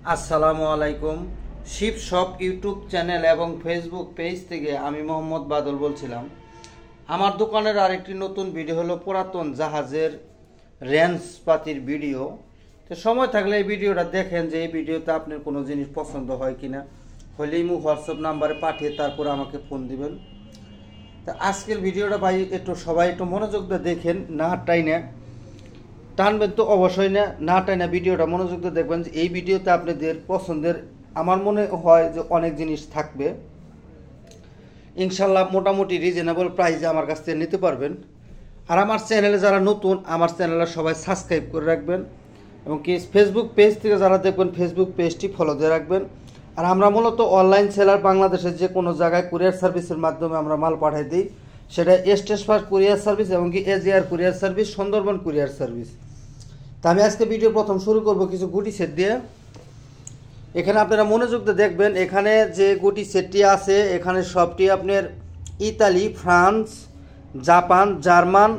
আসসালামু আলাইকুম। Sheep shop YouTube channel এবং ফেসবুক পেজ থেকে আমি মোহাম্মদ বাদল বলছিলাম। আমার দোকানের আরেকটি নতুন ভিডিও হলো পুরাতন জাহাজের রেঞ্জ পাতির ভিডিও। তো সময় থাকলে এই ভিডিওটা দেখেন যে এই ভিডিওতে আপনার কোনো জিনিস পছন্দ হয় কিনা, হলেই হোয়াটসঅ্যাপ নাম্বারে পাঠিয়ে তারপরে আমাকে ফোন দিবেন। তা আজকের ভিডিওটা ভাই সবাই একটু মনোযোগ দিয়ে দেখেন, না টানবেন তো অবশ্যই না টাইনা ভিডিওটা মনোযোগ দিয়ে দেখবেন যে এই ভিডিওতে আপনাদের পছন্দের আমার মনে হয় যে অনেক জিনিস থাকবে ইনশাল্লাহ। মোটামুটি রিজনেবল প্রাইসে আমার কাছ থেকে নিতে পারবেন। আর আমার চ্যানেলে যারা নতুন, আমার চ্যানেলে সবাই সাবস্ক্রাইব করে রাখবেন এবং কি ফেসবুক পেজ থেকে যারা দেখবেন ফেসবুক পেজটি ফলো দিয়ে রাখবেন। আর আমরা মূলত অনলাইন সেলার, বাংলাদেশের যে কোনো জায়গায় কুরিয়ার সার্ভিসের মাধ্যমে আমরা মাল পাঠাই দিই, সেটা স্টেট ফার্স্ট কুরিয়ার সার্ভিস এবং কি AGR courier service, Sundarban courier service. তা আমি আজকে ভিডিও প্রথম শুরু করব কিছু গুটি সেট দিয়ে। এখানে আপনারা মনোযোগ দিয়ে দেখবেন, এখানে যে গুটি সেটটি আছে এখানে সবটি আপনার ইতালি, ফ্রান্স, জাপান, জার্মান,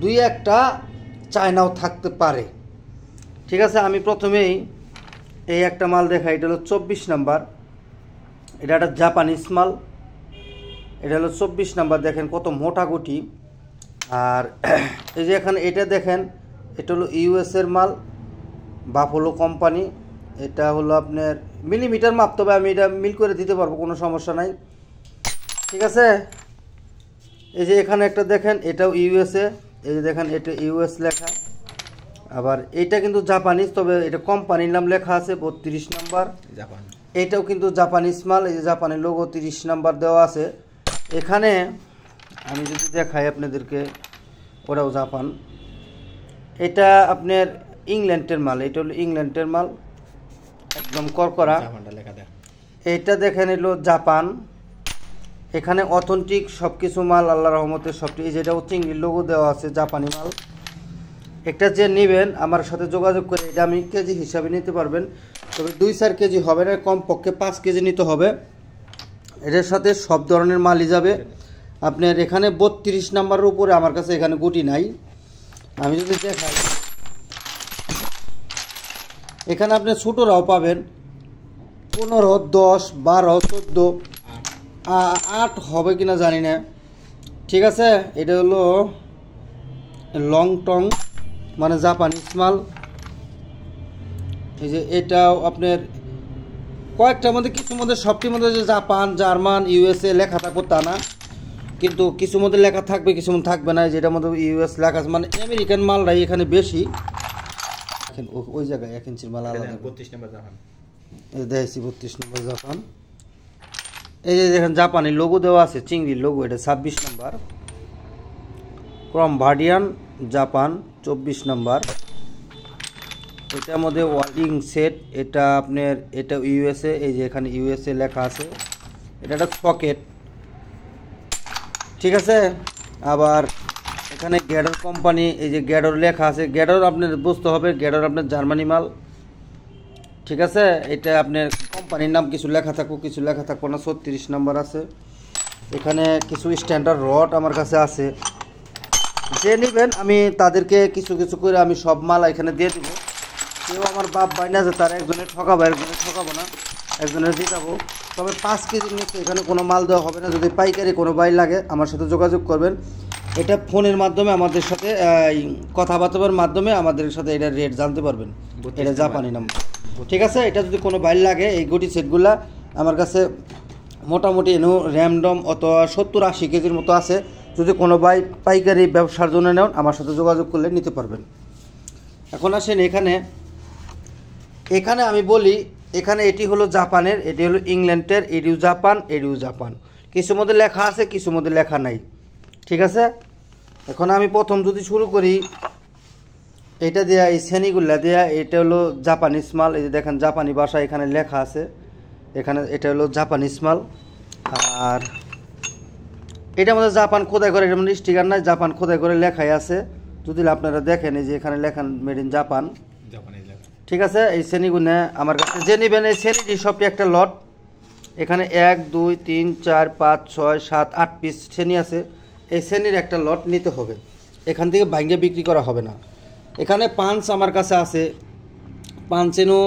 দুই একটা চায়নাও থাকতে পারে। ঠিক আছে, আমি প্রথমেই এই একটা মাল দেখাই। এটা হলো 24 নাম্বার, এটা একটা জাপানিজ মাল। এটা হলো 24 নাম্বার, দেখেন কত মোটা গুটি। আর এই যে এখানে এটা দেখেন, এটা হলো ইউএসের মাল, বাফলো কোম্পানি। এটা হলো আপনার মিলিমিটার মাপ, তবে আমি এটা মিল করে দিতে পারবো, কোনো সমস্যা নাই। ঠিক আছে, এই যে এখানে একটা দেখেন, এটাও ইউএসএ। এই যে দেখেন এটা ইউএস লেখা। আবার এইটা কিন্তু জাপানিজ, তবে এটা কোম্পানির নাম লেখা আছে 32 নাম্বার জাপান। এটাও কিন্তু জাপানিজ মাল, এই যে জাপানের লোগো 30 নাম্বার দেওয়া আছে। এখানে আমি যদি দেখাই আপনাদেরকে, ওরাও জাপান। এটা আপনার ইংল্যান্ডের মাল, এটা হলো ইংল্যান্ডের মাল, একদম করকরা। এটা দেখেন এলো জাপান। এখানে অথেন্টিক সব কিছু মাল, আল্লাহ রহমতের সবটি। এই যেটাও চিংড়ির লোগো দেওয়া আছে, জাপানি মাল। একটা যে নেবেন আমার সাথে যোগাযোগ করে এটা আমি কেজি হিসাবে নিতে পারবেন, তবে 2-4 কেজি হবে না, কমপক্ষে 5 কেজি নিতে হবে। এটার সাথে সব ধরনের মালই যাবে আপনার। এখানে 32 নাম্বারের উপরে আমার কাছে এখানে গুটি নাই। আমি যদি দেখাই, এখানে আপনি ছোটোরাও পাবেন 15, 10, 12, 14, 8 হবে কিনা জানি না। ঠিক আছে, এটা হলো লং টং, মানে জাপানিজ মাল। এই যে এটাও আপনার কয়েকটার মধ্যে, কিছুর মধ্যে সবটির মধ্যে যে জাপান, জার্মান, ইউএসএ লেখা থাকবো তা না, কিন্তু কিছুর মধ্যে লেখা থাকবে, কিছুর মধ্যে থাকবে না। যেটার মধ্যে ইউএস লেখা আছে, মানে আমেরিকান মালটাই এখানে বেশি। ওই জায়গায় 1 ইঞ্চির মাল আলাদা। 32 নম্বর জাপান, এই দেখছি 32 নম্বর জাপান। এই যে দেখেন জাপানি লোগো দেওয়া আছে, চিংড়ির লোগো। এটা 26 নম্বর ক্রমভার্ডিয়ান জাপান, 24 নম্বর। এটার মধ্যে ওয়ার্ডিং সেট, এটা আপনার এটা ইউএসএ। এই যে এখানে ইউএসএ লেখা আছে। এটা একটা সকেট। ঠিক আছে, আবার এখানে গ্যাডর কোম্পানি, এই যে গ্যাডর লেখা আছে। গ্যাডর আপনার বুঝতে হবে, গ্যাডর আপনার জার্মানি মাল। ঠিক আছে, এটা আপনার কোম্পানির নাম কিছু লেখা থাকুক, কিছু লেখা থাকবো না। 36 নম্বর আছে। এখানে কিছু স্ট্যান্ডার্ড রড আমার কাছে আছে, যে নেবেন আমি তাদেরকে কিছু কিছু করে আমি সব মাল এখানে দিয়ে দেবো। কেউ আমার বাপ ভাই না যে তার একজনের ঠকাবো, একজনের ঠকাবো না, একজনের জিতাবো। তবে 5 কেজির নিচে এখানে কোনো মাল দেওয়া হবে না। যদি পাইকারি কোনো বাই লাগে আমার সাথে যোগাযোগ করবেন। এটা ফোনের মাধ্যমে আমাদের সাথে কথাবার্তার মাধ্যমে আমাদের সাথে এটা রেট জানতে পারবেন। এটা জাপানি নাম। ঠিক আছে, এটা যদি কোনো বাইল লাগে, এই গুটি সেটগুলা আমার কাছে মোটামুটি র্যামডম অথবা 70-80 কেজির মতো আছে। যদি কোনো পাইকারি ব্যবসার জন্য নেন আমার সাথে যোগাযোগ করলে নিতে পারবেন। এখন আসেন এখানে আমি বলি, এখানে এটি হলো জাপানের, এটি হলো ইংল্যান্ডের, এটিও জাপান, এটিও জাপান। কিছু মধ্যে লেখা আছে, কিছু মধ্যে লেখা নাই। ঠিক আছে, এখন আমি প্রথম যদি শুরু করি এটা দেয়া, এই শ্রেণীগুলা দেয়া। এটা হলো জাপানিজ মাল। এই যে দেখেন জাপানি ভাষা এখানে লেখা আছে। এখানে এটা হলো জাপানিজ মাল। আর এটার মধ্যে জাপান খোদাই করে, এটা মানে স্টিকার নাই, জাপান খোদাই করে লেখাই আছে। যদি আপনারা দেখেন, এই যে এখানে লেখান মেড ইন জাপান। ঠিক আছে, এই শ্রেণীগুলো আমার কাছে যে নেবেন, এই শ্রেণীটি সবটি একটা লট। এখানে 1, 2, 3, 4, 5, 6, 7, 8 পিস শ্রেণী আছে। এই শ্রেণীর একটা লট নিতে হবে, এখান থেকে ভাঙ্গে বিক্রি করা হবে না। এখানে পাঞ্চ আমার কাছে আছে, পাঞ্চেনও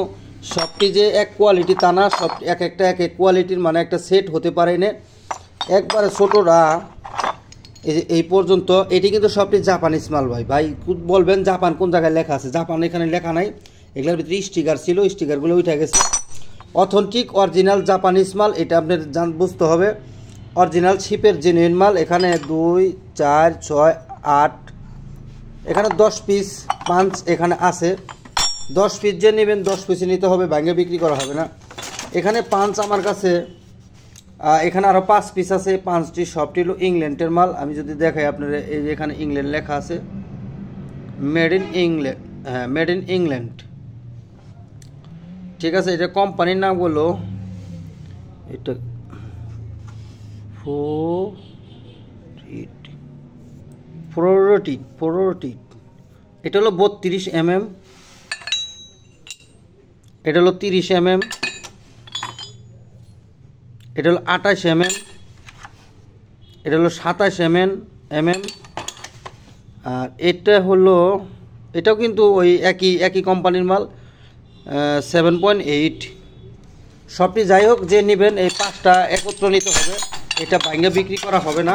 সবটি যে এক কোয়ালিটি তা না, সব এক একটা এক এক কোয়ালিটির, মানে একটা সেট হতে পারে না একবারে ছোটোরা। এই পর্যন্ত এটি কিন্তু সবটি জাপানিজ মাল ভাই। ভাই বলবেন জাপান কোন জায়গায় লেখা আছে? জাপান এখানে লেখা নাই, এগুলোর ভিতরে স্টিকার ছিল, স্টিকারগুলো উঠে গেছে। অথেন্টিক অরিজিনাল জাপানিজ মাল, এটা আপনার বুঝতে হবে। অরিজিনাল শিপের জেনুইন মাল। এখানে 2 4 6 8 এখানে 10 পিস পাঞ্চ এখানে আছে। 10 পিস যে নেবেন 10 পিসই নিতে হবে, ভাঙে বিক্রি করা হবে না। এখানে পাঞ্চ আমার কাছে এখানে আরও 5 পিস আছে। 5টি সবটি হলো ইংল্যান্ডের মাল। আমি যদি দেখাই আপনারা, এই যে এখানে ইংল্যান্ড লেখা আছে, মেড ইন ইংল্যান্ড। হ্যাঁ, মেড ইন ইংল্যান্ড, ঠিক আছে। এটা কোম্পানির নাম হলো এটা ফ্লোরোটিট। এটা হলো 32 mm, এটা হলো 30 mm, এটা হলো 28 mm, এটা হলো 27 mm, আর এটা হলো, এটাও কিন্তু ওই একই কোম্পানির মাল, 7.8। সবটি যাই হোক, যে নেবেন এই 5টা একত্র নিতে হবে, এটা ভাঙে বিক্রি করা হবে না।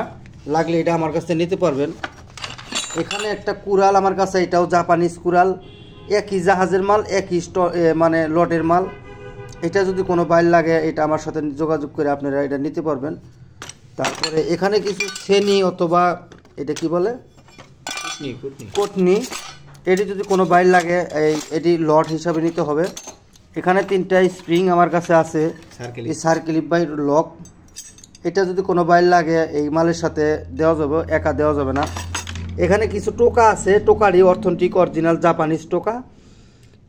লাগলে এটা আমার কাছে নিতে পারবেন। এখানে একটা কুড়াল আমার কাছে, এটাও জাপানিজ কুড়াল, একই জাহাজের মাল, একই মানে লটের মাল। এটা যদি কোনো বাইর লাগে এটা আমার সাথে যোগাযোগ করে আপনারা এটা নিতে পারবেন। তারপরে এখানে কিছু ছেনি অথবা এটা কি বলে কোটনি, এটি যদি কোনো বাইর লাগে এটি লট হিসাবে নিতে হবে। এখানে 3টা স্প্রিং আমার কাছে আছে, এই সার্কেলিপ বাই লক। এটা যদি কোনো বাইর লাগে এই মালের সাথে দেওয়া যাবে, একা দেওয়া যাবে না। এখানে কিছু টোকা আছে, টোকারই অথেন্টিক অরিজিনাল জাপানিজ টোকা।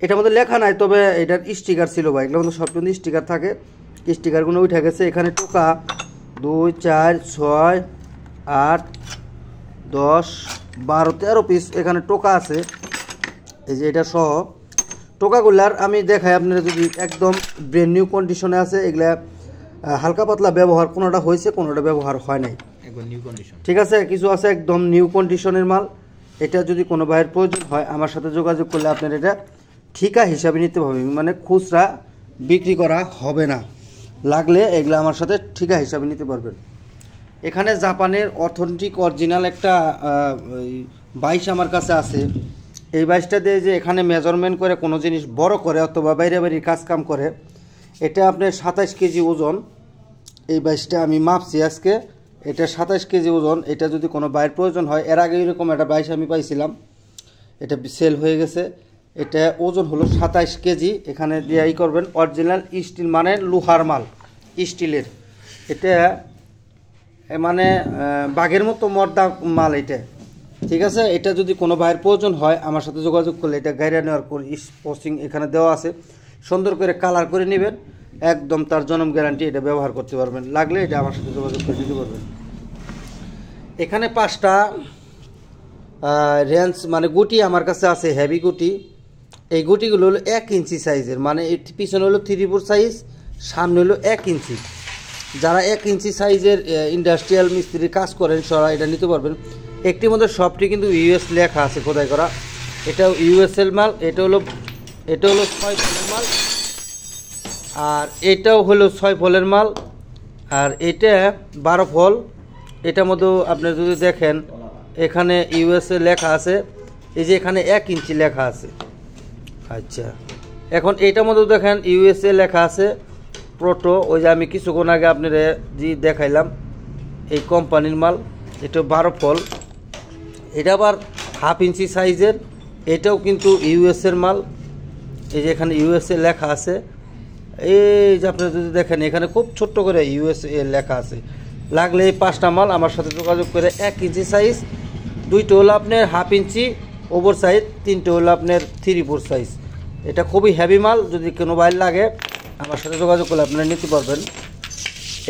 এটার মধ্যে লেখা নাই, তবে এটার স্টিকার ছিল ভাই। এগুলোর মধ্যে সব কিন্তু স্টিকার থাকে, স্টিকারগুলো উঠে গেছে। এখানে টোকা 2 4 6 8 10 12 13 পিস এখানে টোকা আছে। এই যে এটা সহ টোকাগুলার আমি দেখাই আপনারা, যদি একদম ব্র্যান্ড নিউ কন্ডিশনে আছে। এগুলা হালকা পাতলা ব্যবহার, কোনোটা হয়েছে কোনোটা ব্যবহার হয় নাই, ঠিক আছে। কিছু আছে একদম নিউ কন্ডিশনের মাল। এটা যদি কোনো ভাইয়ের প্রয়োজন হয় আমার সাথে যোগাযোগ করলে আপনার এটা ঠিকা হিসাবে নিতে হবে, মানে খুচরা বিক্রি করা হবে না। লাগলে এগুলো আমার সাথে ঠিকা হিসাবে নিতে পারবেন। এখানে জাপানের অথেন্টিক অরিজিনাল একটা 22 আমার কাছে আছে। এই 22টা দিয়ে যে এখানে মেজারমেন্ট করে কোনো জিনিস বড় করে অথবা বাইরে বাইরে কাজ কাম করে, এটা আপনার 27 কেজি ওজন। এই 22টা আমি মাপছি আজকে, এটা 27 কেজি ওজন। এটা যদি কোনো বাইরের প্রয়োজন হয়, এর আগে এরকম একটা 22 আমি পাইছিলাম, এটা সেল হয়ে গেছে। এটা ওজন হলো 27 কেজি। এখানে দিয়ে করবেন অরিজিনাল স্টিল, মানে লোহার মাল, স্টিলের। এটা মানে বাঘের মতো মর্দা মাল এটা, ঠিক আছে। এটা যদি কোনো ভাইয়ের প্রয়োজন হয় আমার সাথে যোগাযোগ করলে এটা গাড়ি নেওয়ার পর স্পোর্টিং এখানে দেওয়া আছে, সুন্দর করে কালার করে নেবেন, একদম তার জন্ম গ্যারান্টি। এটা ব্যবহার করতে পারবেন, লাগলে এটা আমার সাথে যোগাযোগ করে নিতে পারবেন। এখানে 5টা রেঞ্জ মানে গুটি আমার কাছে আছে, হেভি গুটি। এই গুটিগুলো হলো 1 ইঞ্চি সাইজের, মানে পিছনে হলো 3/4 সাইজ, সামনে হলো 1 ইঞ্চি। যারা 1 ইঞ্চি সাইজের ইন্ডাস্ট্রিয়াল মিস্ত্রির কাজ করেন সরা এটা নিতে পারবেন। একটির মধ্যে সবটি কিন্তু ইউএস লেখা আছে, খোদাই করা। এটাও ইউএসএল মাল। এটা হলো 6 ফলের মাল, আর এটাও হলো 6 ফলের মাল, আর এটা 12 ফল। এটার মধ্যেও আপনি যদি দেখেন এখানে ইউএসএ লেখা আছে, এই যে এখানে 1 ইঞ্চি লেখা আছে। আচ্ছা, এখন এটার মধ্যেও দেখেন ইউএসএ লেখা আছে, প্রোটো। ওই যে আমি কিছুক্ষণ আগে আপনারা যে দেখাইলাম এই কোম্পানির মাল। এটা 12 ফল। এটা আবার 1/2 ইঞ্চি সাইজের, এটাও কিন্তু ইউএসএর মাল। এই যে এখানে ইউএসএ লেখা আছে, এই যে আপনারা যদি দেখেন এখানে খুব ছোট্ট করে ইউএসএ লেখা আছে। লাগলে এই 5টা মাল আমার সাথে যোগাযোগ করে 1 ইঞ্চি সাইজ, 2টো হলো আপনার 1/2 ইঞ্চি ওভার সাইজ, 3টে হলো আপনার 3/4 সাইজ। এটা খুবই হেভি মাল, যদি কোনো বাইর লাগে আমার সাথে যোগাযোগ করলে আপনারা নিতে পারবেন।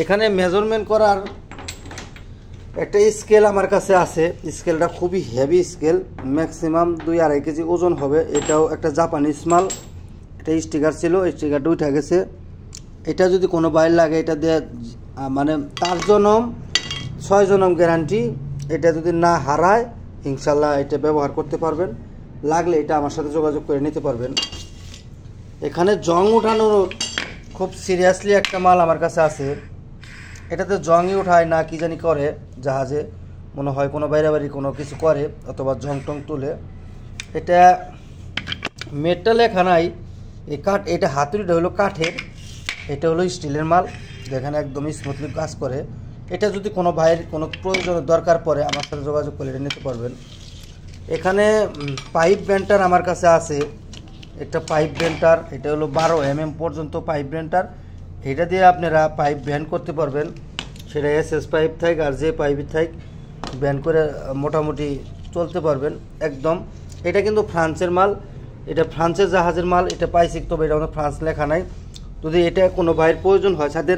এখানে মেজারমেন্ট করার একটা স্কেল আমার কাছে আছে, স্কেলটা খুবই হেভি স্কেল, ম্যাক্সিমাম 2-2.5 কেজি ওজন হবে। এটাও একটা জাপানিজ মাল। এটা স্টিকার ছিল, স্টিকারটা উঠে গেছে। এটা যদি কোনো বাইর লাগে এটা দিয়ে মানে তার জনম 6 জনম গ্যারান্টি। এটা যদি না হারায় ইনশাল্লাহ এটা ব্যবহার করতে পারবেন। লাগলে এটা আমার সাথে যোগাযোগ করে নিতে পারবেন। এখানে জং উঠানোর খুব সিরিয়াসলি একটা মাল আমার কাছে আছে। এটাতে জংই উঠায় না কি জানি করে, জাহাজে মনে হয় কোনো বাইরে বাড়ি কোনো কিছু করে অথবা জং টং তুলে। এটা মেটটা লেখা নাই, এই কাঠ, এটা হাতুড়িটা হলো কাঠের, এটা হলো স্টিলের মাল, যেখানে একদম স্মুথলি কাজ করে। এটা যদি কোনো ভাইয়ের কোনো প্রয়োজনের দরকার পড়ে আমার সাথে যোগাযোগ করে এটা নিতে পারবেন। এখানে পাইপ বেন্টার আমার কাছে আছে, একটা পাইপ বেন্টার, এটা হলো 12 mm পর্যন্ত পাইপ বেন্টার। এটা দিয়ে আপনারা পাইপ ব্যান্ড করতে পারবেন, সেটা এসএস পাইপ থাক আর যে পাইপ থাক ব্যান্ড করে মোটামুটি চলতে পারবেন একদম। এটা কিন্তু ফ্রান্সের মাল, এটা ফ্রান্সের জাহাজের মাল, এটা পাইছি, তবে এটা আমাদের ফ্রান্স লেখা নাই। যদি এটা কোনো ভাইয়ের প্রয়োজন হয় সাথে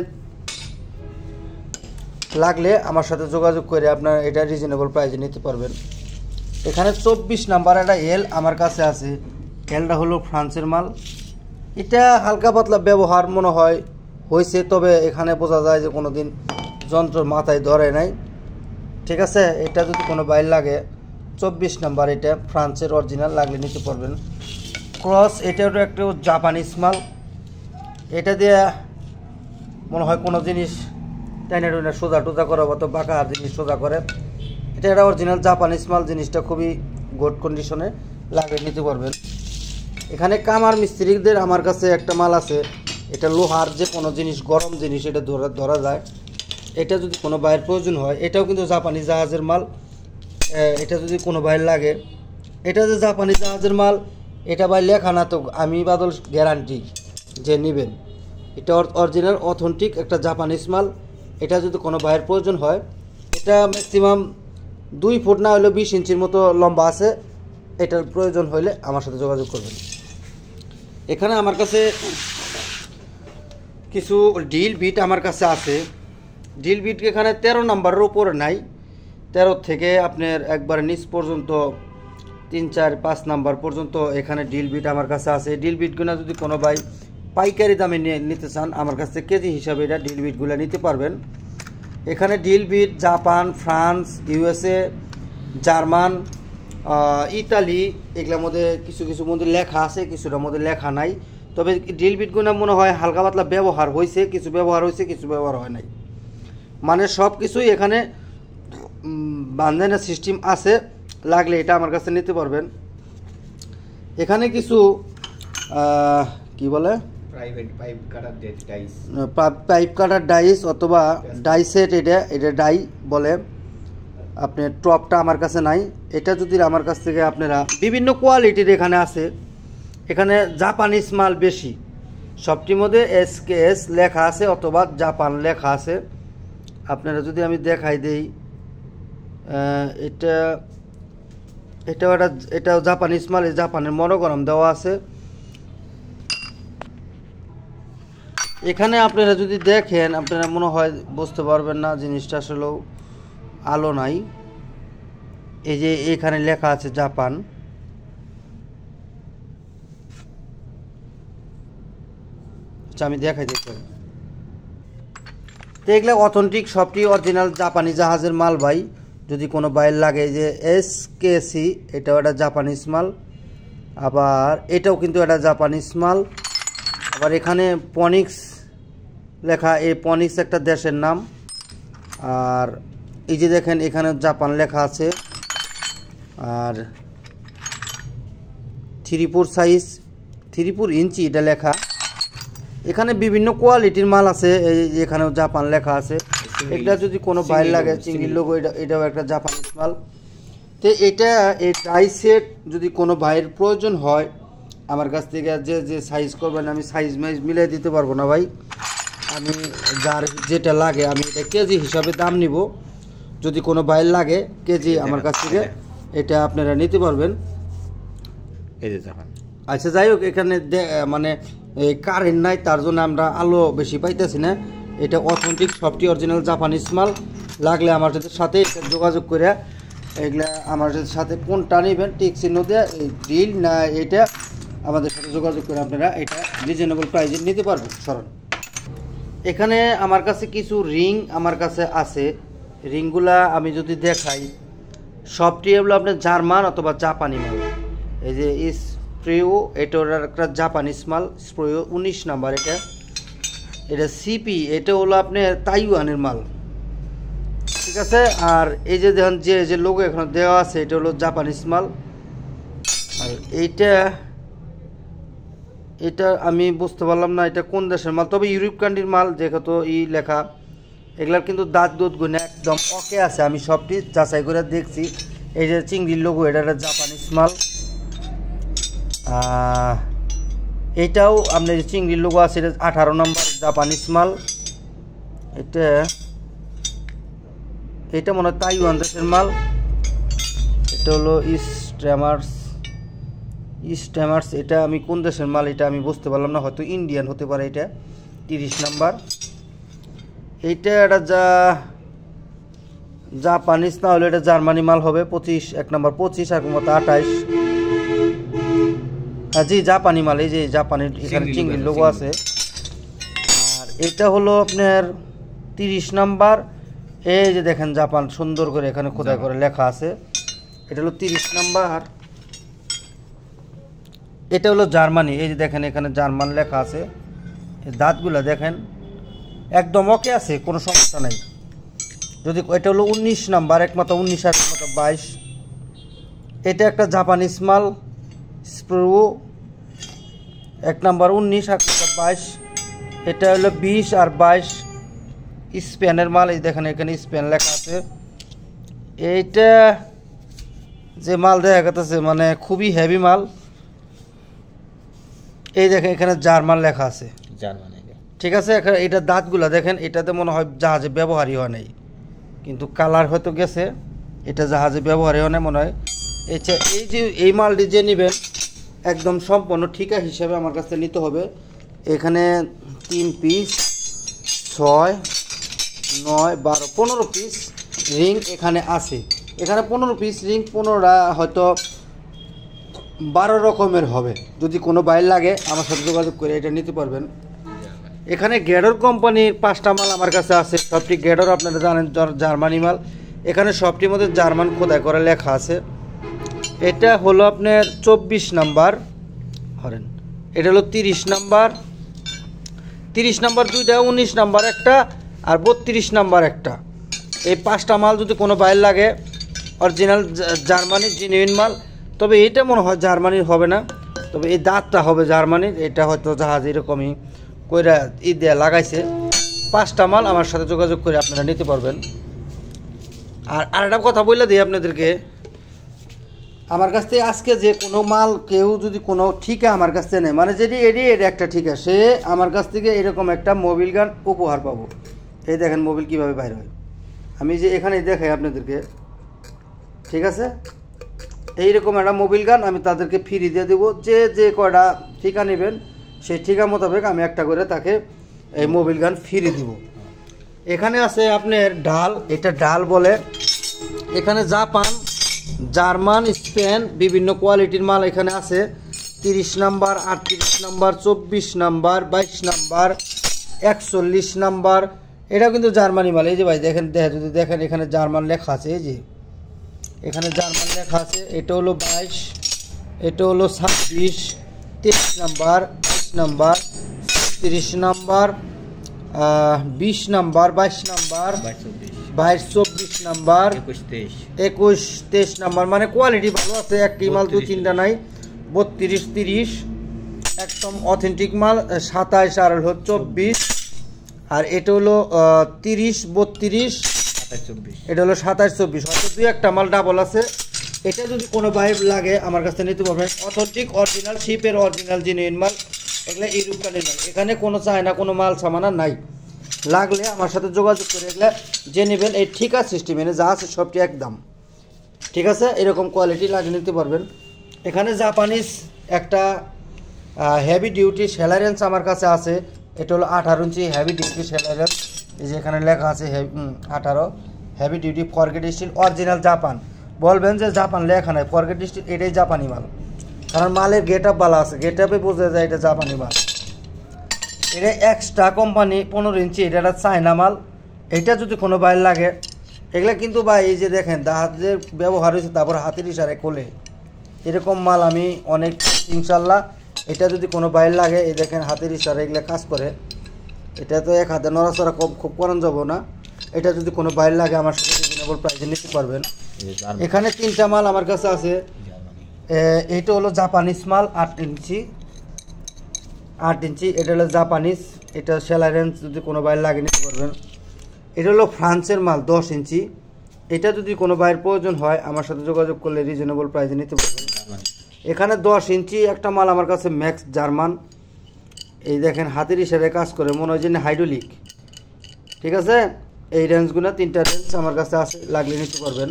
লাগলে আমার সাথে যোগাযোগ করে আপনারা এটা রিজনেবল প্রাইসে নিতে পারবেন। এখানে 24 নাম্বার একটা এল আমার কাছে আছে, এলটা হলো ফ্রান্সের মাল। এটা হালকা পাতলা ব্যবহার মনে হয় হয়েছে, তবে এখানে বোঝা যায় যে কোনো দিন যন্ত্র মাথায় ধরে নাই। ঠিক আছে, এটা যদি কোনো বাইর লাগে 24 নাম্বার, এটা ফ্রান্সের অরিজিনাল, লাগলে নিতে পারবেন। ক্রস, এটাও একটা জাপানিজ মাল, এটা দিয়ে মনে হয় কোনো জিনিস টাইনা টুইনা সোজা টোজা করে অত বাঁকা জিনিস সোজা করে। এটা একটা অরিজিনাল জাপানিজ মাল, জিনিসটা খুবই গুড কন্ডিশনে, লাগিয়ে নিতে পারবেন। এখানে কামার মিস্ত্রিদের আমার কাছে একটা মাল আছে, এটা লোহার যে কোনো জিনিস গরম জিনিস এটা ধরা যায়। এটা যদি কোনো বাইরের প্রয়োজন হয়, এটাও কিন্তু জাপানি জাহাজের মাল, এটা যদি কোনো বাইর লাগে, এটা যে জাপানি জাহাজের মাল, এটা ভাই লেখা না তো আমি বাদল গ্যারান্টি যে নেবেন, এটা অরিজিনাল অথেন্টিক একটা জাপানিজ মাল। এটা যদি কোনো বাইরের প্রয়োজন হয়, এটা ম্যাক্সিমাম 2 ফুট না হলেও 20 ইঞ্চির মতো লম্বা আছে, এটার প্রয়োজন হলে আমার সাথে যোগাযোগ করবেন। এখানে আমার কাছে কিছু ডিল বিট আমার কাছে আছে। ডিল বিট এখানে 13 নাম্বারের উপরে নাই, 13 থেকে আপনার একবার নিচ পর্যন্ত 3, 4, 5 নাম্বার পর্যন্ত এখানে ডিল বিট আমার কাছে আছে। ডিল বিটগুলো যদি কোনো ভাই পাইকারি দামে নিতে চান, আমার কাছ থেকে কেজি হিসাবে এটা ডিল বিটগুলো নিতে পারবেন। এখানে ডিল বিট Japan, France, USA, German, Italy, এগুলোর মধ্যে কিছু কিছু মধ্যে লেখা আছে, কিছুটার মধ্যে লেখা নাই। তবে ডিল বিটগুলো মনে হয় হালকা পাতলা ব্যবহার হয়েছে, কিছু ব্যবহার হয়েছে, কিছু ব্যবহার হয় নাই, মানে সব কিছুই এখানে বান্ধানোর সিস্টেম আছে, লাগলে এটা আমার কাছে নিতে পারবেন। এখানে কিছু কি বলে পাইপ কাটার ডাইস অথবা ডাইসেট, এটা ডাই বলে, আপনার টপটা আমার কাছে নাই। এটা যদি আমার কাছ থেকে আপনারা বিভিন্ন কোয়ালিটির এখানে আছে। এখানে জাপানিজ মাল বেশি, সবটির মধ্যে SKS লেখা আছে অথবা জাপান লেখা আছে। আপনারা যদি আমি দেখাই দেই, এটাও জাপানিজ মাল, জাপানের মনোগ্রাম দেওয়া আছে। এখানে আপনারা যদি দেখেন, আপনারা মনে হয় বুঝতে পারবেন না জিনিসটা, আসলেও আলো নাই। এই যে এখানে লেখা আছে জাপান, আমি দেখাই দিতে। তো এগুলো অথেন্টিক, সবটি অরিজিনাল জাপানি জাহাজের মাল ভাই। যদি কোনো বাইর লাগে, যে SKC, এটাও একটা জাপানিজ মাল, আবার এটাও কিন্তু একটা জাপানিজ মাল। আবার এখানে পনিক্স লেখা, এই পনিক্স একটা দেশের নাম। আর এই যে দেখেন এখানে জাপান লেখা আছে। আর 3/4 সাইজ, 3/4 ইঞ্চি এটা লেখা। এখানে বিভিন্ন কোয়ালিটির মাল আছে, এখানেও জাপান লেখা আছে। এটা যদি কোনো বাইর লাগে, চিংড়ির লোগো, এটাও একটা জাপানিজ মাল। তো এটা এই ডাই সেট যদি কোনো ভাইয়ের প্রয়োজন হয়, আমার কাছ থেকে যে সাইজ করবেন, আমি সাইজ মাইজ মিলাই দিতে পারবো না ভাই। আমি যার যেটা লাগে আমি এটা কেজি হিসাবে দাম নিব। যদি কোনো বাইর লাগে কেজি আমার কাছ থেকে এটা আপনারা নিতে পারবেন। আচ্ছা, যাই হোক, এখানে মানে কারেন্ট নাই, তার জন্য আমরা আলো বেশি পাইতেছি না। এটা অথেন্টিক, সবটি অরিজিনাল জাপানিজ মাল। লাগলে আমার সাথে যোগাযোগ করে এগুলা আমার সাথে কোনটা নেবেন টিক চিহ্ন দিয়ে, এই ডিল না এটা আমাদের সাথে যোগাযোগ করে আপনারা এটা রিজনেবল প্রাইসে নিতে পারবেন। সরল এখানে আমার কাছে কিছু রিং আমার কাছে আছে। রিংগুলা আমি যদি দেখাই, সবটি এগুলো আপনার জার্মান অথবা জাপানি মাল। এই যে স্প্রেও, এটা ওটার একটা জাপানিজ মাল স্প্রেও 19 নাম্বার। এটা সিপি, এটা হলো আপনার তাইওয়ানের মাল, ঠিক আছে। আর এই যে দেখেন যে লোগো এখানে দেওয়া আছে এটা হলো জাপানিজ মাল। আর এটা আমি বুঝতে পারলাম না এটা কোন দেশের মাল, তবে ইউরোপ কান্ট্রির মাল যেহেতু লেখা। এগুলার কিন্তু দাঁত গুনে একদম ওকে আছে, আমি সবটি যাচাই করে দেখছি। এই যে চিংড়ির লোগো, এটা একটা জাপানিজ মাল। এইটাও আপনার চিংড়ির লোগো আছে, এটা 18 নম্বর জাপানিজ মাল। এটা মনে হয় তাইওয়ান দেশের মাল। এটা হলো স্ট্যামার্স, এটা আমি কোন দেশের মাল এটা আমি বুঝতে পারলাম না, হয়তো ইন্ডিয়ান হতে পারে। এটা 30 নাম্বার। এইটা এটা জাপানিজ না হলে এটা জার্মানি মাল হবে। 1 নাম্বার 25 আর মতো 28। জি জাপানি মাল, এই যে জাপানির এখানে চিংড়ির লোগো আছে। আর এটা হলো আপনার 30 নাম্বার। এই যে দেখেন জাপান সুন্দর করে এখানে খোদাই করে লেখা আছে, এটা হলো 30 নাম্বার। এটা হলো জার্মানি, এই যে দেখেন এখানে জার্মান লেখা আছে। এই দাঁতগুলো দেখেন একদম ওকে আছে, কোনো সমস্যা নাই। যদি এটা হলো 19 নাম্বার, একমাত্র 19 আর একমাত্র 22। এটা একটা জাপানিজ মাল স্প্রেও, 1 নাম্বার 19 আর 22। এটা হলো 20 আর 22 স্পেনের মাল, এই দেখেন এখানে স্পেন লেখা আছে। এইটা যে মাল দেখা গেছে মানে খুবই হেভি মাল। এই দেখেন এখানে জার্মান লেখা আছে, ঠিক আছে। এটা দাঁতগুলো দেখেন, এটাতে মনে হয় জাহাজে ব্যবহারই হয় নাই, কিন্তু কালার হয়তো গেছে। এটা জাহাজে ব্যবহারই হয় না মনে হয়। এই যে এই মালটি যে নেবেন একদম সম্পূর্ণ ঠিকা হিসাবে আমার কাছে নিতে হবে। এখানে 3 পিস 6 9 12 15 পিস রিং এখানে আছে। এখানে 15 পিস রিং, 15টা হয়তো 12 রকমের হবে। যদি কোনো বাইর লাগে আমার সাথে যোগাযোগ করে এটা নিতে পারবেন। এখানে গ্যাডর কোম্পানির 5টা মাল আমার কাছে আছে, সবটি গ্যাডর, আপনারা জানেন জার্মানি মাল। এখানে সবটির মধ্যে জার্মান খোদাই করে লেখা আছে। এটা হলো আপনার 24 নাম্বার হরেন, এটা হলো 30 নাম্বার। 30 নাম্বার দুইটা, 19 নাম্বার একটা আর 32 নাম্বার একটা। এই 5টা মাল যদি কোনো বাইর লাগে অরিজিনাল জার্মানির জেনুইন মাল। তবে এটা মনে হয় জার্মানির হবে না, তবে এই দাঁতটা হবে জার্মানির। এটা হয়তো জাহাজ এরকমই কইরা দেয়া লাগাইছে। 5টা মাল আমার সাথে যোগাযোগ করে আপনারা নিতে পারবেন। আর একটা কথা বলে দিই আপনাদেরকে, আমার কাছ থেকে আজকে যে কোনো মাল কেউ যদি কোনো ঠিকা আমার কাছ থেকে নেয়, মানে যেটি এটি একটা ঠিকা, সে আমার কাছ থেকে এরকম একটা মোবিল গান উপহার পাবো। এই দেখেন মোবিল কীভাবে বাইর হয়, আমি যে এখানে দেখাই আপনাদেরকে, ঠিক আছে। এইরকম একটা মোবিল গান আমি তাদেরকে ফ্রি দিয়ে দেবো। যে কয়টা ঠিকা নেবেন সেই ঠিকা মোতাবেক আমি একটা করে তাকে এই মোবিল গান ফ্রি দিব। এখানে আছে আপনার ডাল, এটা ডাল বলে। এখানে জাপান, জার্মান, স্পেন বিভিন্ন কোয়ালিটির মাল এখানে আছে। 30 number, 38 number, 24 number, 22 number, 41 number. এটা কিন্তু জার্মানি মাল। এই যে ভাই দেখেন, যদি দেখেন এখানে জার্মান লেখা আছে, এই যে এখানে জার্মান লেখা আছে। এটা হলো 22, এটা হলো 26, 23 number, 22 number, 30 number, 20 number, 22 number, 22, 24 number, 21, 23 number. মানে কোয়ালিটি ভালো আছে, একটি মাল 2-3টা নাই। 32, 30 একদম অথেন্টিক মাল। 27 আর হলো 24। আর এটা হলো 30, 32, এটা হলো 27, 24। হয়তো 2-1টা মাল ডাবল আছে। এটা যদি কোনো ভাই লাগে আমার কাছে নিতে পারবেন। অথেন্টিক অরিজিনাল শিপের অরিজিনাল জেনুইন মাল, এগুলো ইউরোপকানের মাল। এখানে কোনো চায়না কোনো মাল সামানা নাই। লাগলে আমার সাথে যোগাযোগ করে এগুলো যে নেবেন এই ঠিকা সিস্টেম এনে যা আছে সবটি একদম, ঠিক আছে। এরকম কোয়ালিটি লাগিয়ে নিতে পারবেন। এখানে জাপানিজ একটা হেভি ডিউটি সেলারেন্স আমার কাছে আছে। এটা হলো 18 ইঞ্চি হেভি ডিউটি সেলারেন্স। এই যে এখানে লেখা আছে 18 heavy duty forget still original Japan. বলবেন যে জাপান লেখা নাই, ফরগেট স্টিল এটাই জাপানি মাল, কারণ মালের গেট আপ ভালো আছে, গেট আপে বোঝা যায় এটা জাপানি মাল। এটা এক্সট্রা কোম্পানি 15 ইঞ্চি, এটা একটা চায়না মাল। এটা যদি কোনো বাইর লাগে, এগুলা কিন্তু ভাই এই যে দেখেন দাঁতের ব্যবহার হয়েছে, তারপর হাতের ইশারে কোলে এরকম মাল আমি অনেক ইনশাল্লাহ। এটা যদি কোনো বাইর লাগে, এই দেখেন হাতের ইশারা এগুলো কাজ করে, এটা তো এক হাতে নড়াচড়া খুব করান যাব না। এটা যদি কোনো বাইর লাগে আমার সাথে রিজনেবল প্রাইসে নিতে পারবেন। এখানে 3টা মাল আমার কাছে আছে। এইটা হলো জাপানিজ মাল 8 ইঞ্চি, এটা হলো জাপানিজ, এটা সেলাই রেঞ্জ যদি কোনো বাইর লাগে নিতে পারবেন। এটা হলো ফ্রান্সের মাল 10 ইঞ্চি, এটা যদি কোনো বাইরের প্রয়োজন হয় আমার সাথে যোগাযোগ করলে রিজনেবল প্রাইসে নিতে পারবেন। এখানে 10 ইঞ্চি একটা মাল আমার কাছে ম্যাক্স জার্মান, এই দেখেন হাতের ইশারায় কাজ করে, মনে হয় যে হাইড্রোলিক। ঠিক আছে, এই রেঞ্জগুলো 3টা রেঞ্জ আমার কাছে আছে, লাগলে নিতে পারবেন।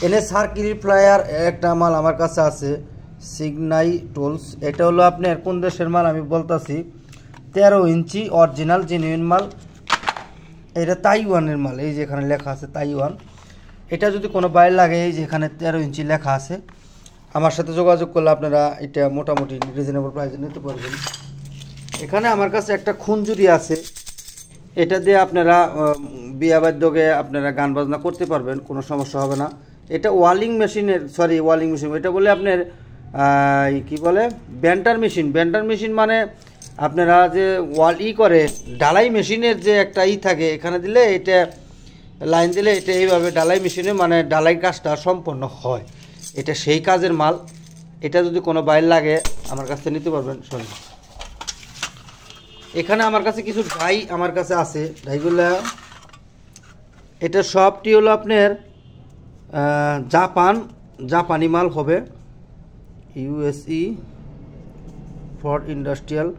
এনে সার্কিল প্লায়ার একটা মাল আমার কাছে আছে, সিগনাই টুলস। এটা হলো আপনার কোন দেশের মাল আমি বলতাছি, 13 ইঞ্চি অরিজিনাল জেনুইন মাল। এটা তাইওয়ানের মাল, এই যে এখানে লেখা আছে তাইওয়ান। এটা যদি কোনো বাইরে লাগে, এই যে এখানে 13 ইঞ্চি লেখা আছে, আমার সাথে যোগাযোগ করলে আপনারা এটা মোটামুটি রিজনেবল প্রাইসে নিতে পারবেন। এখানে আমার কাছে একটা খুঞ্জুরি আছে, এটা দিয়ে আপনারা বিয়া বাদ্যকে আপনারা গান বাজনা করতে পারবেন, কোনো সমস্যা হবে না। এটা ওয়ালিং মেশিনের, ওয়ালিং মেশিন, এটা বলে আপনার কি বলে ব্যান্টার মেশিন মানে আপনারা যে করে ডালাই মেশিনের যে একটা থাকে, এখানে দিলে এটা লাইন দিলে এটা এইভাবে ডালাই মেশিনে মানে ডালাই কাজটা সম্পন্ন হয়। এটা সেই কাজের মাল। এটা যদি কোনো বাইর লাগে আমার কাছে নিতে পারবেন। এখানে আমার কাছে কিছু ডাই আমার কাছে আছে, ডাইগুলা এটা সবটি হলো আপনার জাপানি মাল হবে, ইউএসই ফর ইন্ডাস্ট্রিয়াল।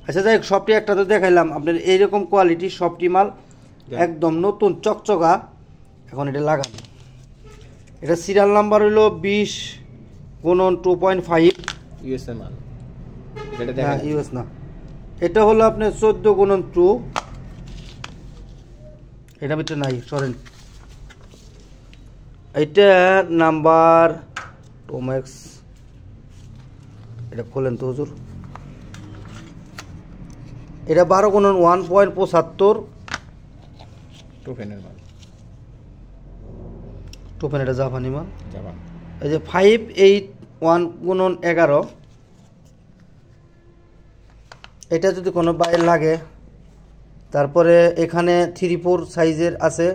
আচ্ছা যাই হোক, সবটি একটা তো দেখাইলাম আপনার, এইরকম কোয়ালিটি সবটি মাল একদম নতুন চকচকা। এখন এটা লাগানো, এটা সিরিয়াল নাম্বার হলো 20x2.5 ইউএসএ মাল, ইউএস না, এটা হলো আপনার 14x2, এটা ভিতরে নাই সরেন। এটা নাম্বার টোম্যাক্স, এটা খোলেন তো হুজুর। এটা 12x1.75 টোফেনের মাল, টোফেন, এটা জাপানি মাল। জাপান। এই যে 581x11, এটা যদি কোনো বাইরে লাগে। তারপরে এখানে 3/4 সাইজের আছে,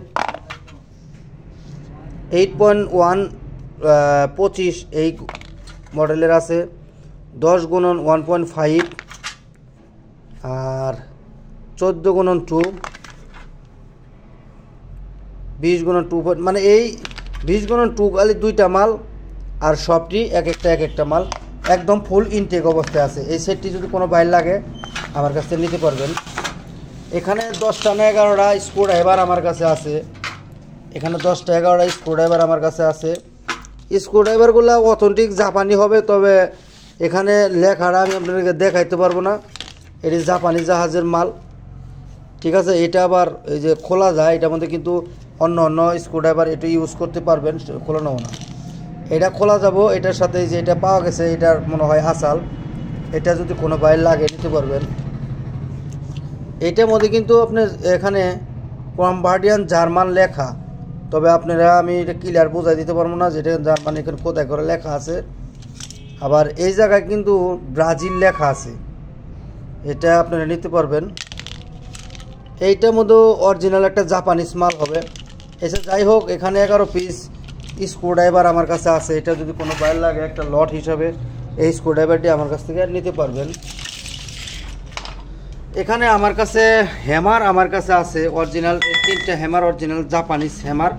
8.125 এই মডেলের আছে, 10x1.5 আর 14x2, 20x2, মানে এই 20x2 খালি 2টা মাল, আর সবটি এক একটা মাল একদম ফুল ইনটেক অবস্থায় আছে। এই সেটটি যদি কোনো বাইর লাগে আমার কাছ থেকে নিতে পারবেন। এখানে 10টা না 11টা স্ক্রু ড্রাইভার আমার কাছে আছে, এখানে 10টা 11টা স্ক্রু ড্রাইভার আমার কাছে আছে। স্ক্রু ড্রাইভারগুলো অথেন্টিক জাপানি হবে, তবে এখানে লেখাটা আমি আপনাদেরকে দেখাইতে পারবো না। এটি জাপানি জাহাজের মাল, ঠিক আছে। এটা আবার এই যে খোলা যায়, এটার মধ্যে কিন্তু অন্য স্ক্রু ড্রাইভার এটা ইউজ করতে পারবেন, খোলা নেব না, এটা খোলা যাব। এটার সাথে যে এটা পাওয়া গেছে, এটার মনে হয় আসাল, এটা যদি কোনো বাইরে লাগে নিতে পারবেন। এটার মধ্যে কিন্তু আপনার এখানে কম্বার্ডিয়ান জার্মান লেখা, তবে আপনারা আমি এটা ক্লিয়ার বোঝাই দিতে পারবো না যেটা জার্মান এখানে কোথায় করে লেখা আছে। আবার এই জায়গায় কিন্তু ব্রাজিল লেখা আছে, এটা আপনারা নিতে পারবেন। এইটার মধ্যে অরিজিনাল একটা জাপানিজ মাল হবে। এসে যাই হোক, এখানে 11 পিস স্ক্রু ড্রাইভার আমার কাছে আছে, এটা যদি কোনো বাইরে লাগে একটা লট হিসাবে এই স্ক্রু ড্রাইভারটি আমার কাছ থেকে নিতে পারবেন। এখানে আমার কাছে হ্যামার আমার কাছে আছে অরিজিনাল, 3টা হ্যামার অরিজিনাল জাপানিজ হ্যামার,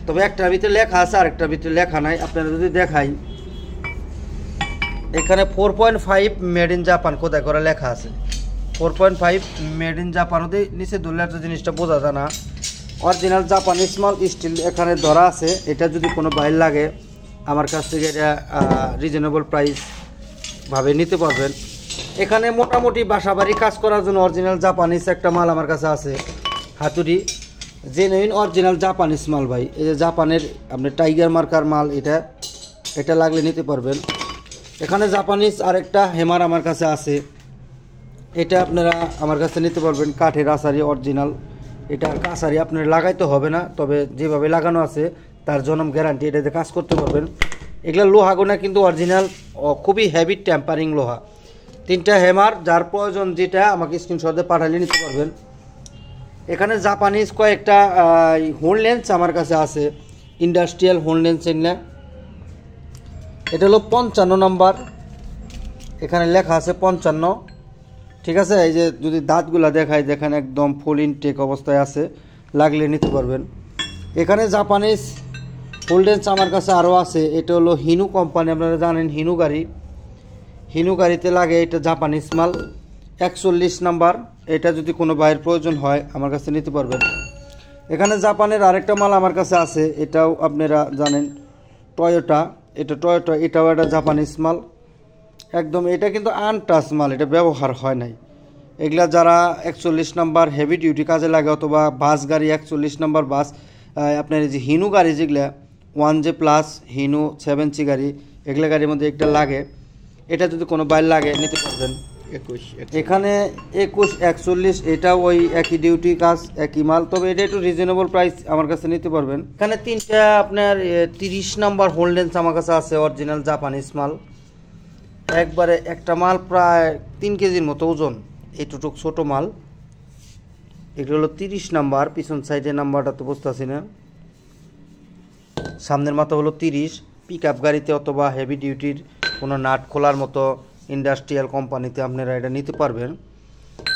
তবে একটার ভিতরে লেখা আছে আর একটার ভিতরে লেখা নাই। আপনারা যদি দেখাই, এখানে 4.5 মেড ইন জাপান কোথায় করে লেখা আছে, 4.5 মেড ইন জাপান, ওদের নিচে ধরলে একটা জিনিসটা বোঝা যায় না। অরিজিনাল জাপানিজ মাল স্টিল এখানে ধরা আছে। এটা যদি কোনো বাইর লাগে আমার কাছ থেকে এটা রিজনেবল প্রাইস ভাবে নিতে পারবেন। এখানে মোটামুটি বাসাবাড়ি কাজ করার জন্য অরিজিনাল জাপানিজ একটা মাল আমার কাছে আছে, হাতুড়ি জেনুইন অরিজিনাল জাপানিজ মাল ভাই। এই যে জাপানের আপনার টাইগার মার্কার মাল, এটা লাগলে নিতে পারবেন। এখানে জাপানিজ আরেকটা হেমার আমার কাছে আছে, এটা আপনারা আমার কাছে নিতে পারবেন। কাঠের আসারি অরিজিনাল, এটা কাছারি আপনার লাগাইতে হবে না, তবে যেভাবে লাগানো আছে তার জনম গ্যারান্টি, এটাতে কাজ করতে পারবেন। এগুলো লোহাগুনা কিন্তু অরিজিনাল খুবই হেভি টেম্পারিং লোহা। 3টা হ্যামার, যার প্রয়োজন যেটা আমাকে স্ক্রিনশটে পাঠালে নিতে পারবেন। এখানে জাপানিজ কয়েকটা হোল লেন্স আমার কাছে আছে, ইন্ডাস্ট্রিয়াল হোল লেন্স। এগুলা এটা হলো 55 নম্বর, এখানে লেখা আছে 55, ঠিক আছে। এই যে যদি দাঁতগুলা দেখায়, দেখেন একদম ফুল ইনটেক অবস্থায় আছে, লাগলে নিতে পারবেন। এখানে জাপানিজ হোল লেন্স আমার কাছে আরও আছে। এটা হলো হিনু কোম্পানি, আপনারা জানেন হিনু গাড়ি, হিনু গাড়িতে লাগে, এটা জাপানিজ মাল 41 নাম্বার। এটা যদি কোনো বাইরের প্রয়োজন হয় আমার কাছে নিতে পারবেন। এখানে জাপানের আরেকটা মাল আমার কাছে আছে, এটাও আপনারা জানেন টয়োটা, এটা টয়োটা, এটাও একটা জাপানিজ মাল একদম। এটা কিন্তু আনটাচ মাল, এটা ব্যবহার হয় নাই। এগুলা যারা 41 নাম্বার হেভি ডিউটি কাজে লাগে, অথবা বাস গাড়ি 41 নাম্বার বাস, আপনার এই যে হিনু গাড়ি যেগুলা 1J প্লাস হিনু 7C গাড়ি, এগুলা গাড়ির মধ্যে একটা লাগে, এটা যদি কোনো বাইর লাগে নিতে পারবেন। 21 এখানে 21 41 এটাও ওই একই ডিউটি কাজ, একই মাল, তবে এটা একটু রিজনেবল প্রাইস আমার কাছে নিতে পারবেন। এখানে 3টা আপনার 30 নাম্বার হোল লেন্স আমার কাছে আছে, অরিজিনাল জাপানিজ মাল, একবারে একটা মাল প্রায় 3 কেজির মতো ওজন, এইটুক ছোট মাল। এগুলো হলো 30 নাম্বার, পিছন সাইডের নাম্বারটা তো বুঝতেছি না, সামনের মাথা হলো 30। পিক আপ গাড়িতে অথবা হেভি ডিউটির কোনো নাট খোলার মতো ইন্ডাস্ট্রিয়াল কোম্পানিতে আপনারা এটা নিতে পারবেন।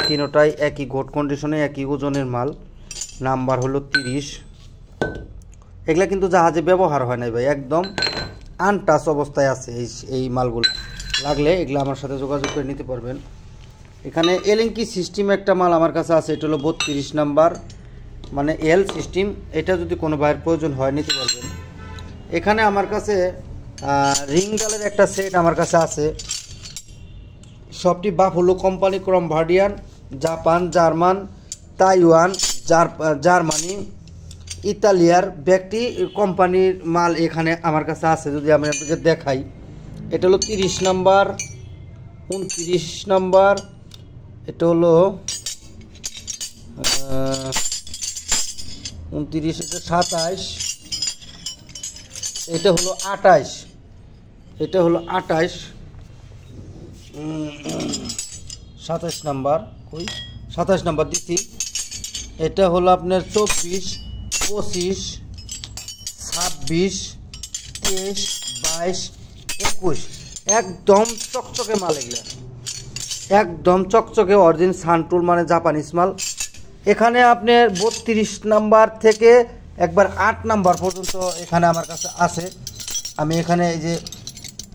তিনোটাই একই গোড কন্ডিশনে, একই ওজনের মাল, নাম্বার হলো 30। এগুলা কিন্তু জাহাজে ব্যবহার হয় নাই ভাই, একদম আনটাচ অবস্থায় আছে এই মালগুলো, লাগলে এগুলো আমার সাথে যোগাযোগ করে নিতে পারবেন। এখানে এলএনকি সিস্টেম একটা মাল আমার কাছে আছে, এটা হলো 32 নাম্বার, মানে এল সিস্টেম, এটা যদি কোনো বাইরের প্রয়োজন হয় নিতে পারবেন। এখানে আমার কাছে রিং ডালের একটা সেট আমার কাছে আছে, সবটি বাফলো কোম্পানি, ক্রমভার্ডিয়ান, জাপান, জার্মান, তাইওয়ান, জার্মানি, ইতালিয়ার ব্যক্তি কোম্পানির মাল এখানে আমার কাছে আছে। যদি আমি আপনাকে দেখাই, এটা হলো 30 নাম্বার, 29 নাম্বার, এটা হলো 29, এটা 27, এটা হলো 28, এটা হলো 28, 27 নাম্বার, ওই 27 নাম্বার দিচ্ছি। এটা হলো আপনার 24, 25, 26, 23, 22, 21, একদম চকচকে মাল এগুলো, একদম চকচকে অরিজিনাল সানটুল, মানে জাপানিজ মাল। এখানে আপনার 32 নাম্বার থেকে একবার 8 নাম্বার পর্যন্ত এখানে আমার কাছে আছে। আমি এখানে এই যে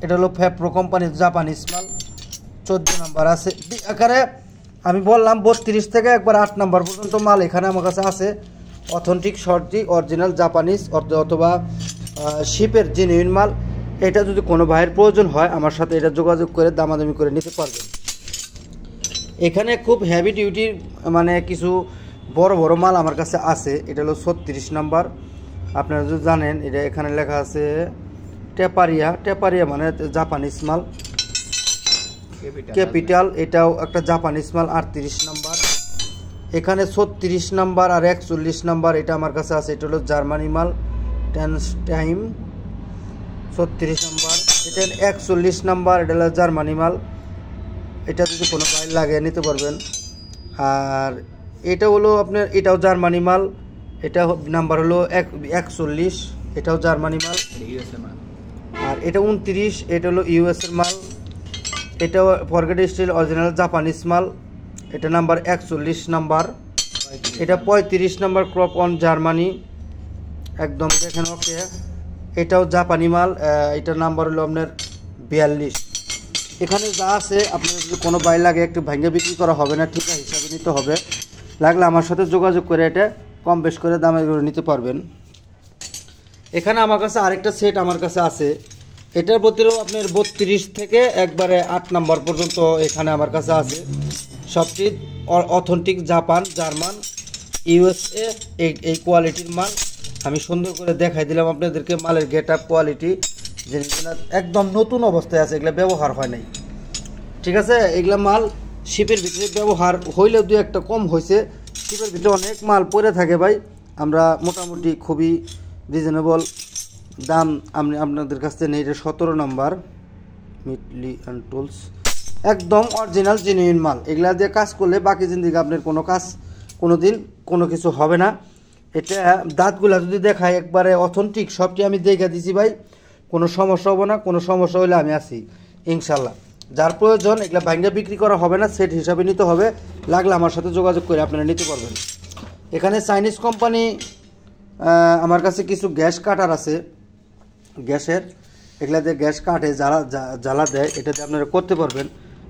এটা হলো ফেপ্রো কোম্পানির জাপানিজ মাল, 14 নাম্বার আছে আকারে। আমি বললাম 32 থেকে একবার 8 নাম্বার পর্যন্ত মাল এখানে আমার কাছে আছে, অথেন্টিক শর্টি, অরিজিনাল জাপানিজ অথবা শিপের জেনুইন মাল। এটা যদি কোনো ভাইয়ের প্রয়োজন হয় আমার সাথে এটা যোগাযোগ করে দামাদামি করে নিতে পারবেন। এখানে খুব হেভি ডিউটির মানে কিছু বড় বড় মাল আমার কাছে আছে, এটা হলো 36 নাম্বার, আপনারা যদি জানেন এটা এখানে লেখা আছে টেপারিয়া, টেপারিয়া মানে জাপানিজ মাল। ক্যাপিটাল, এটাও একটা জাপানিজ মাল, 38 নাম্বার। এখানে 36 নাম্বার আর 41 নাম্বার এটা আমার কাছে আছে, এটা হলো জার্মানি মাল, টাইম 36 নাম্বার। এটা 41 নাম্বার, এটা হলো জার্মানি মাল, এটা যদি কোনো বাইর লাগে নিতে পারবেন। আর এটা হলো আপনার, এটাও জার্মানি মাল, এটা নাম্বার হলো 41, এটাও জার্মানি মাল। আর এটা 29, এটা হলো ইউএসের মাল, এটাও ফরগেট স্টিল অরিজিনাল জাপানিজ মাল, এটা নাম্বার 41 নাম্বার। এটা 35 নাম্বার, ক্রপ অন জার্মানি, একদম দেখেন ওকে, এটাও জাপানি মাল, এটার নাম্বার হলো আপনার 42। এখানে যা আছে আপনার যদি কোনো বাই লাগে একটু ভাঙে বিক্রি করা হবে না, ঠিক আছে, হিসাবে নিতে হবে, লাগলে আমার সাথে যোগাযোগ করে এটা কম বেশ করে দামে করে নিতে পারবেন। এখানে আমার কাছে আরেকটা সেট আমার কাছে আছে, এটার ভিতরেও আপনার 32 থেকে একবারে 8 নাম্বার পর্যন্ত এখানে আমার কাছে আছে, সবটি অথেন্টিক জাপান, জার্মান, ইউএসএ এই কোয়ালিটির মাল। আমি সুন্দর করে দেখাই দিলাম আপনাদেরকে মালের গেট আপ কোয়ালিটি, যেগুলো একদম নতুন অবস্থায় আছে, এগুলো ব্যবহার হয় নাই, ঠিক আছে। এগুলো মাল শিপের ভিতরে ব্যবহার হইলে দু একটা কম হয়েছে, শিপের ভিতরে অনেক মাল পড়ে থাকে ভাই, আমরা মোটামুটি খুবই রিজনেবল দাম আমি আপনাদের কাছ থেকে নেই, এটা 17 নম্বর মিটলি অ্যান্ড টুলস, একদম অরিজিনাল জেনুইন মাল। এগুলা দিয়ে কাজ করলে বাকি জিন্দিগি আপনার কোনো কাজ কোনো দিন কোনো কিছু হবে না। এটা দাঁতগুলা যদি দেখায় একবারে অথেন্টিক, সবটি আমি দেখে দিছি ভাই, কোনো সমস্যা হবে না। কোনো সমস্যা হলে আমি আছি ইনশাল্লাহ। যার প্রয়োজন এগুলা ভাঙ্গা বিক্রি করা হবে না, সেট হিসাবে নিতে হবে, লাগলে আমার সাথে যোগাযোগ করে আপনারা নিতে পারবেন। এখানে চাইনিজ কোম্পানি আমার কাছে কিছু গ্যাস কাটার আছে, গ্যাসের, এগুলা দিয়ে গ্যাস কাটে জ্বালা দেয়, এটাতে আপনারা করতে পারবেন।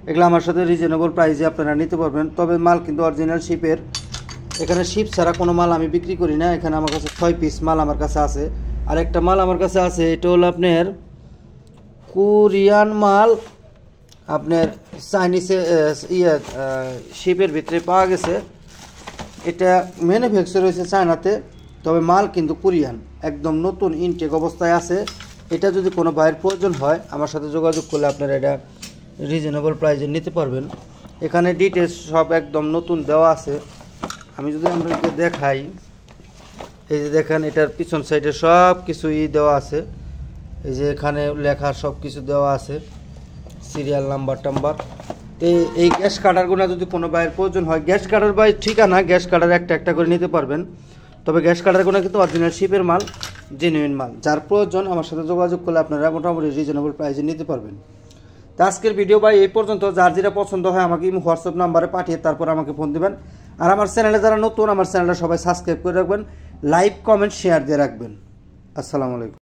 এগুলো আমার সাথে রিজনেবল প্রাইসে আপনারা নিতে পারবেন। তবে মাল কিন্তু অরিজিনাল শিপের, এখানে শিপ ছাড়া কোনো মাল আমি বিক্রি করি না। এখানে আমার কাছে 6 পিস মাল আমার কাছে আছে। আর একটা মাল আমার কাছে আছে, এটা হলো আপনার কোরিয়ান মাল, আপনার চাইনিজে শিপের ভিতরে পাওয়া গেছে। এটা ম্যানুফ্যাকচার হয়েছে চায়নাতে, তবে মাল কিন্তু কোরিয়ান, একদম নতুন ইনটেক অবস্থায় আছে। এটা যদি কোনো ভাইয়ের প্রয়োজন হয় আমার সাথে যোগাযোগ করলে আপনারা এটা রিজনেবল প্রাইসে নিতে পারবেন। এখানে ডিটেলস সব একদম নতুন দেওয়া আছে। আমি যদি আপনাদেরকে দেখাই, এই যে দেখেন এটার পিছন সাইডে সব কিছুই দেওয়া আছে। এই যে এখানে লেখা সব কিছু দেওয়া আছে, সিরিয়াল নাম্বার টাম্বার। এই গ্যাস কাটারগুলো যদি কোনো ভাইয়ের প্রয়োজন হয়, গ্যাস কাটার ভাই ঠিকানা, গ্যাস কাটার একটা একটা করে নিতে পারবেন। তবে গ্যাস কাটারগুলো কিন্তু অরিজিনাল শিপের মাল, জেনুইন মাল। যার প্রয়োজন আমার সাথে যোগাযোগ করলে আপনারা মোটামুটি রিজনেবল প্রাইসে নিতে পারবেন। তো আজকের ভিডিও ভাই এই পর্যন্ত। যার যেটা পছন্দ হয় আমাকে হোয়াটসঅ্যাপ নাম্বারে পাঠিয়ে তারপর আমাকে ফোন দিবেন। আর আমার চ্যানেলে যারা নতুন, আমার চ্যানেলটা সবাই সাবস্ক্রাইব করে রাখবেন, লাইক কমেন্ট শেয়ার দিয়ে রাখবেন। আসসালামু আলাইকুম।